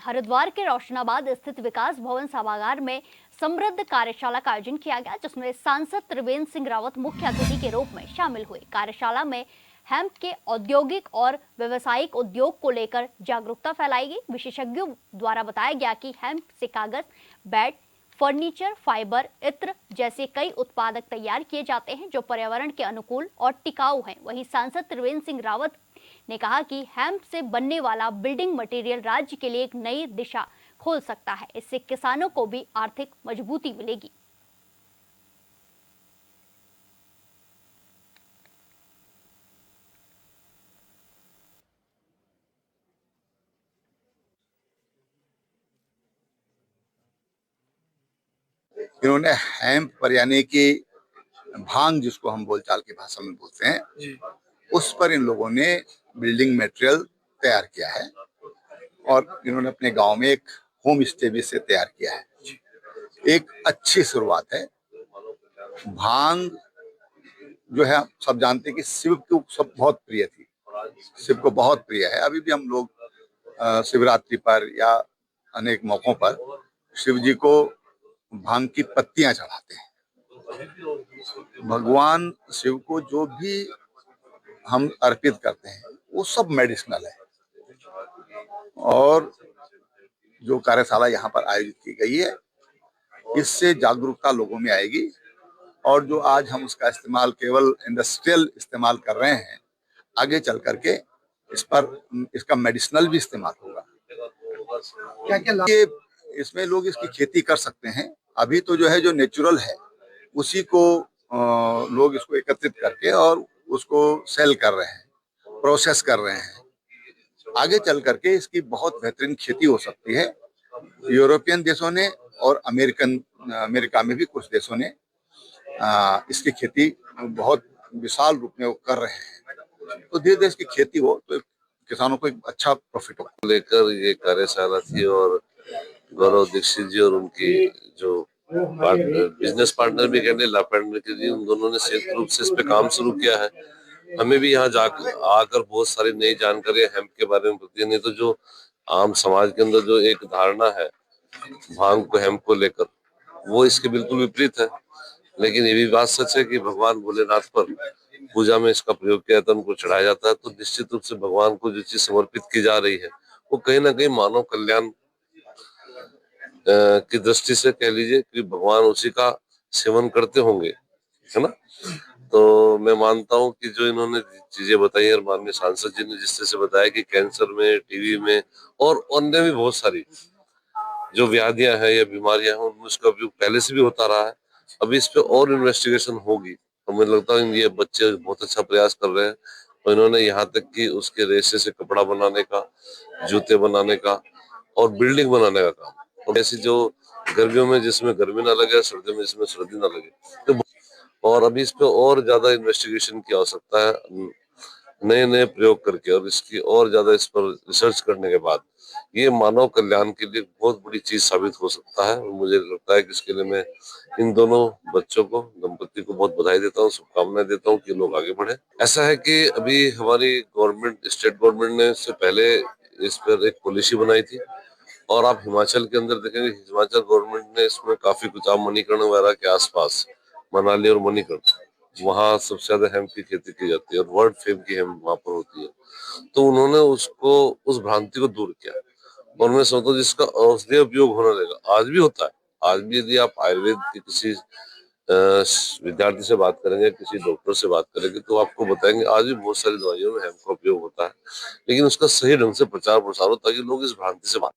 हरिद्वार के रोशनाबाद स्थित विकास भवन सभागार में समृद्ध कार्यशाला का आयोजन किया गया, जिसमें सांसद त्रिवेंद्र सिंह रावत मुख्य अतिथि के रूप में शामिल हुए। कार्यशाला में हेम्प के औद्योगिक और व्यवसायिक उद्योग को लेकर जागरूकता फैलाई गई। विशेषज्ञों द्वारा बताया गया कि हेम्प से कागज, बैट, फर्नीचर, फाइबर, इत्र जैसे कई उत्पादक तैयार किए जाते हैं जो पर्यावरण के अनुकूल और टिकाऊ हैं। वहीं सांसद त्रिवेंद्र सिंह रावत ने कहा कि हेम्प से बनने वाला बिल्डिंग मटेरियल राज्य के लिए एक नई दिशा खोल सकता है। इससे किसानों को भी आर्थिक मजबूती मिलेगी। इन्होंने हेम्प पर यानी कि भांग, जिसको हम बोलचाल की भाषा में बोलते हैं, उस पर इन लोगों ने बिल्डिंग मटेरियल तैयार किया है और इन्होंने अपने गांव में एक होम स्टे भी से तैयार किया है। एक अच्छी शुरुआत है। भांग जो है, सब जानते हैं कि शिव को सब बहुत प्रिय थी, शिव को बहुत प्रिय है। अभी भी हम लोग शिवरात्रि पर या अनेक मौकों पर शिव जी को भांग की पत्तियां चढ़ाते हैं। भगवान शिव को जो भी हम अर्पित करते हैं वो सब मेडिसिनल है। और जो कार्यशाला यहाँ पर आयोजित की गई है, इससे जागरूकता लोगों में आएगी और जो आज हम उसका इस्तेमाल केवल इंडस्ट्रियल इस्तेमाल कर रहे हैं, आगे चल करके इस पर इसका मेडिसिनल भी इस्तेमाल होगा। क्या क्या इसमें लोग इसकी खेती कर सकते हैं। अभी तो जो है, जो नेचुरल है उसी को लोग इसको एकत्रित करके और उसको सेल कर रहे हैं, प्रोसेस कर रहे हैं। आगे चल करके इसकी बहुत बेहतरीन खेती हो सकती है। यूरोपियन देशों ने और अमेरिका में भी कुछ देशों ने इसकी खेती बहुत विशाल रूप में वो कर रहे हैं। तो धीरे धीरे इसकी खेती हो तो किसानों को एक अच्छा प्रॉफिट हो। लेकर ये कार्यशाला थी और गौरव दीक्षित जी और उनकी जो बिजनेस पार्टनर भी कहने लापेंद्र जी, उन दोनों ने संयुक्त रूप से इस पे काम शुरू किया है। हमें भी यहाँ जाकर आकर बहुत सारी नई जानकारी हेम्प के बारे में होती है। नहीं तो जो आम समाज के अंदर जो एक धारणा है भांग को, हेम्प को लेकर, वो इसके बिल्कुल विपरीत है। लेकिन ये भी बात सच है कि भगवान भोलेनाथ पर पूजा में इसका प्रयोग किया जाता है, उनको चढ़ाया जाता है। तो निश्चित रूप से भगवान को जो चीज समर्पित की जा रही है वो कहीं ना कहीं मानव कल्याण की दृष्टि से कह लीजिए कि भगवान उसी का सेवन करते होंगे, है ना। तो मैं मानता हूँ कि जो इन्होंने चीजें बताई और माननीय सांसद जी ने जिस तरह से बताया कि कैंसर में, टीबी में और अन्य भी बहुत सारी जो व्याधियां हैं या बीमारियां हैं, उनमें उसका उपयोग पहले से भी होता रहा है। अभी इस पे और इन्वेस्टिगेशन होगी। तो मुझे लगता है ये बच्चे बहुत अच्छा प्रयास कर रहे हैं और इन्होंने यहाँ तक कि उसके रेशे से कपड़ा बनाने का, जूते बनाने का और बिल्डिंग बनाने का काम, और ऐसी जो गर्मियों में जिसमें गर्मी ना लगे, सर्दियों में जिसमें सर्दी ना लगे, तो और अभी इस पे और ज्यादा इन्वेस्टिगेशन की आवश्यकता है, नए नए प्रयोग करके और इसकी और ज्यादा इस पर रिसर्च करने के बाद ये मानव कल्याण के लिए बहुत बड़ी चीज साबित हो सकता है। और मुझे लगता है कि इसके लिए मैं इन दोनों बच्चों को, दंपति को बहुत बधाई देता हूँ, शुभकामनाएं देता हूँ कि लोग आगे बढ़े। ऐसा है कि अभी हमारी गवर्नमेंट, स्टेट गवर्नमेंट ने इससे पहले इस पर एक पॉलिसी बनाई थी और आप हिमाचल के अंदर देखेंगे, हिमाचल गवर्नमेंट ने इसमें काफी कुछ, आप मणिकर्ण वगैरह के आसपास, मनाली और मणिकर्ण, वहाँ सबसे ज्यादा हेम्प की खेती की जाती है और वर्ल्ड फेम की हेम्प वहां पर होती है। तो उन्होंने उसको, उस भ्रांति को दूर किया और मैं समझता हूँ जिसका औषधीय उपयोग होने लगा, आज भी होता है। आज भी यदि आप आयुर्वेद के किसी विद्यार्थी से बात करेंगे, किसी डॉक्टर से बात करेंगे, तो आपको बताएंगे आज भी बहुत सारी दवाइयों में हेम्प का उपयोग होता है। लेकिन उसका सही ढंग से प्रचार प्रसार हो ताकि लोग इस भ्रांति से बात